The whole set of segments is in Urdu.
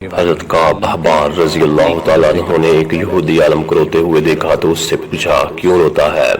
حضرت کعب احبار رضی اللہ تعالیٰ عنہ نے ایک یہودی عالم کو روتے ہوئے دیکھا تو اس سے پوچھا کیوں روتا ہے؟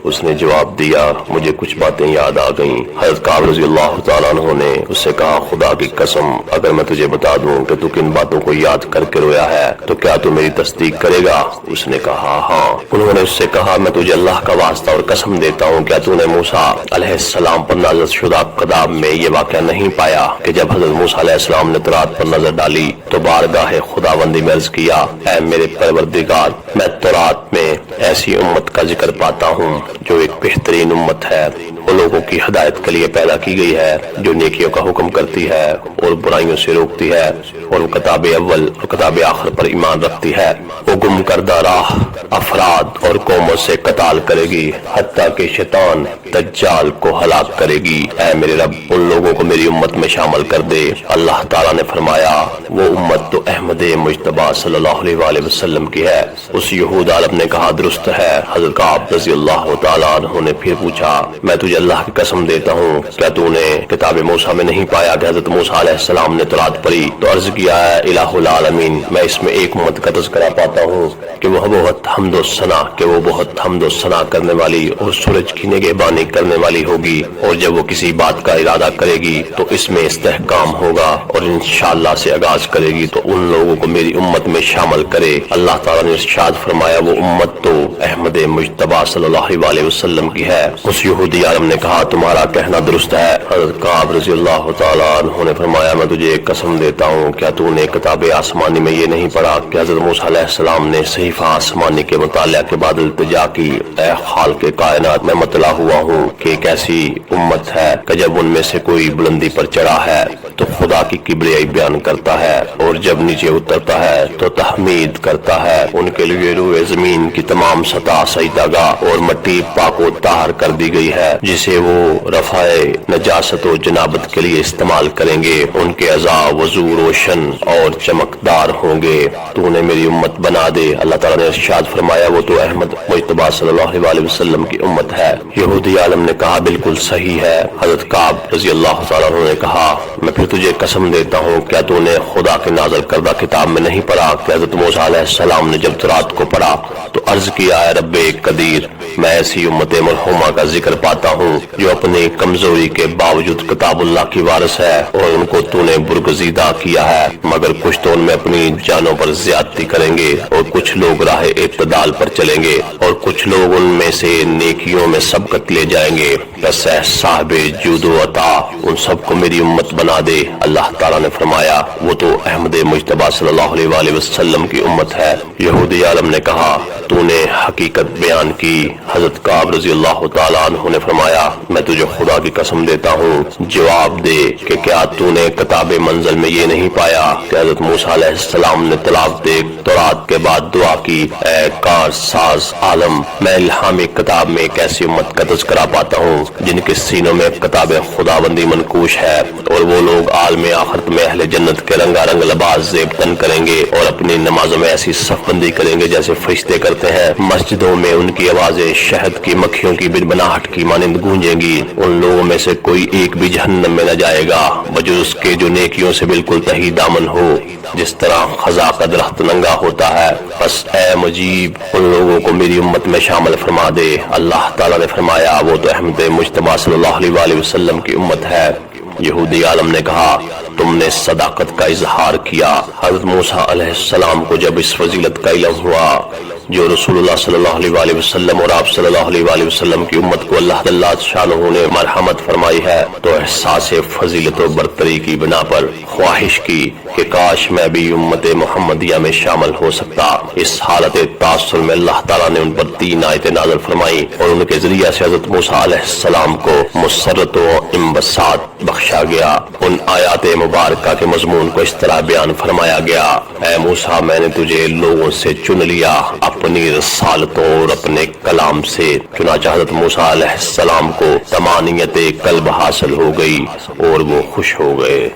اس نے جواب دیا مجھے کچھ باتیں یاد آ گئیں۔ حضرت کعب رضی اللہ تعالیٰ عنہ نے اس سے کہا خدا کی قسم اگر میں تجھے بتا دوں کہ تو کن باتوں کو یاد کر کے رویا ہے تو کیا تو میری تصدیق کرے گا؟ اس نے کہا ہاں۔ انہوں نے اس سے کہا میں تجھے اللہ کا واسطہ اور قسم دیتا ہوں کیا تو نے موسیٰ علیہ السلام پر نازل شدہ کتاب میں یہ واقعہ نہیں پایا کہ جب حضرت موسیٰ علیہ السلام نے تورات پر نظر ڈالی تو بارگاہ خداوندی میں عرض کیا اے میرے پروردگار میں تورات میں ایسی امت کا ذکر پاتا ہوں جو ایک بہترین امت ہے، ان لوگوں کی ہدایت کے لیے پیدا کی گئی ہے جو نیکیوں کا حکم کرتی ہے اور برائیوں سے روکتی ہے اور وہ کتاب اول اور کتاب آخر پر ایمان رکھتی ہے۔ وہ گم کردہ راہ افراد اور قوموں سے قتال کرے گی حتیٰ کہ شیطان دجال کو ہلاک کرے گی۔ اے میرے رب ان لوگوں کو میری امت میں شامل کر دے۔ اللہ تعالیٰ نے فرمایا وہ امت تو احمد مجتبیٰ صلی اللہ علیہ وآلہ وسلم کی ہے۔ اس یہود عالم نے کہا درست ہے۔ حضرت کعب رضی اللہ تعالیٰ عنہ نے پھر پوچھا میں تجھے اللہ کی قسم دیتا ہوں کیا تو نے کتاب موسیٰ میں نہیں پایا کہ حضرت موسیٰ علیہ السلام نے تورات پڑھی تو عرض کیا ہے الہ العالمین میں اس میں ایک امت کا تذکرہ پاتا ہوں کہ وہ بہت حمد و ثنا کرنے والی اور سورج کی نگہبانی کرنے والی ہوگی، اور جب وہ کسی بات کا ارادہ کرے گی تو اس میں استحکام ہوگا اور انشاءاللہ سے آغاز کرے گی تو ان لوگوں کو میری امت میں شامل کرے۔ اللہ تعالیٰ نے ارشاد فرمایا وہ امت تو احمد مجتبیٰ صلی اللہ علیہ وسلم کی ہے۔ اس یہودی عالم نے کہا تمہارا کہنا درست ہے۔ حضرت کعب رضی اللہ تعالیٰ عنہ نے فرمایا میں تجھے ایک قسم دیتا ہوں کیا تو نے کتاب آسمانی میں یہ نہیں پڑھا کہ حضرت موسیٰ علیہ السلام نے صحیفہ آسمانی کے مطالعہ کے بعد التجا کی اے خالق کائنات میں مطلع ہوا ہوں کہ ایک ایسی امت ہے کہ جب ان میں سے کوئی بلندی پر چڑھا ہے تو خدا کی کبریائی بیان کرتا ہے اور جب نیچے اترتا ہے تو تحمید کرتا ہے۔ ان کے لیے روئے زمین کی تمام سطح سجدہ گاہ اور مٹی پاک و طاہر کر دی گئی ہے جسے وہ رفع نجاست و جنابت کے لیے استعمال کریں گے۔ ان کے اعضاء وضو روشن اور چمکدار ہوں گے۔ تو نے میری امت بنا دے۔ اللہ تعالیٰ نے ارشاد فرمایا وہ تو احمد مجتبیٰ صلی اللہ علیہ وسلم کی امت ہے۔ یہودی عالم نے کہا بالکل صحیح ہے۔ حضرت کعب رضی اللہ تعالیٰ عنہ نے کہا میں پھر تجھے قسم دیتا ہوں کیا تو نے خدا کے نازل کردہ کتاب میں نہیں پڑھا کہ حضرت موسیٰ علیہ السلام نے جب تورات کو پڑھا تو عرض کیا ہے رب قدیر میں ایسی امت مرحومہ کا ذکر پاتا ہوں جو اپنی کمزوری کے باوجود کتاب اللہ کی وارث ہے اور ان کو تو نے برگزیدہ کیا ہے، مگر کچھ تو ان میں اپنی جانوں پر زیادتی کریں گے اور کچھ لوگ راہ اعتدال پر چلیں گے اور کچھ لوگ ان میں سے نیکیوں میں سبقت لے جائیں گے۔ بس اے صاحب جود و عطا ان سب کو میری امت بنا دے۔ اللہ تعالیٰ نے فرمایا وہ تو احمد مجتبیٰ صلی اللہ علیہ وآلہ وسلم کی امت ہے۔ یہودی عالم نے کہا تو نے حقیقت بیان کی۔ حضرت کعب رضی اللہ تعالیٰ عنہ نے فرمایا میں تجھے خدا کی قسم دیتا ہوں جواب دے کہ کیا تو نے کتاب منزل میں یہ نہیں پایا کہ حضرت موسیٰ علیہ السلام نے طلاق دے تورات کے بعد دعا کی اے کار ساز عالم میں الہامی کتاب میں ایک ایسی امت کا تذکرہ پاتا ہوں جن کے سینوں میں کتاب خداوندی منقوش ہے اور وہ لوگ عالم آخرت میں اہل جنت کے رنگا رنگ لباس زیب تن کریں گے اور اپنی نمازوں میں ایسی صف بندی کریں گے جیسے فرشتے کرتے ہیں۔ مسجدوں میں ان کی آوازیں شہد کی مکھیوں کی بنبناہٹ کی مانند گونجیں گی۔ ان لوگوں میں سے کوئی ایک بھی جہنم میں نہ جائے گا بجز اس کے جو نیکیوں سے بالکل تہی دامن ہو جس طرح خزاں کا درخت ننگا ہوتا ہے۔ بس اے مجیب ان لوگوں کو میری امت میں شامل فرما دے۔ اللہ تعالیٰ نے فرمایا وہ تو احمد مجتبیٰ صلی اللہ علیہ وآلہ وسلم کی امت ہے۔ یہودی عالم نے کہا تم نے صداقت کا اظہار کیا۔ حضرت موسیٰ علیہ السلام کو جب اس فضیلت کا علم ہوا جو رسول اللہ صلی اللہ علیہ وآلہ وسلم اور آپ صلی اللہ علیہ وآلہ وسلم کی امت کو اللہ جل شانہ نے مرحمت فرمائی ہے تو احساس فضیلت و برتری کی بنا پر خواہش کی کہ کاش میں بھی امت محمدیہ میں شامل ہو سکتا۔ اس حالت تاثر میں اللہ تعالیٰ نے ان پر 3 آیتیں نازل فرمائی اور ان کے ذریعہ سے حضرت موسیٰ علیہ السلام کو مسرت و انبساط بخشا گیا۔ ان آیات مبارکہ کے مضمون کو اس طرح بیان فرمایا گیا اے موسیٰ میں نے تجھے لوگوں سے چن لیا اپنی رسالتوں اور اپنے کلام سے۔ چنانچہ حضرت موسیٰ علیہ السلام کو طمانینت قلب حاصل ہو گئی اور وہ خوش ہو گئے۔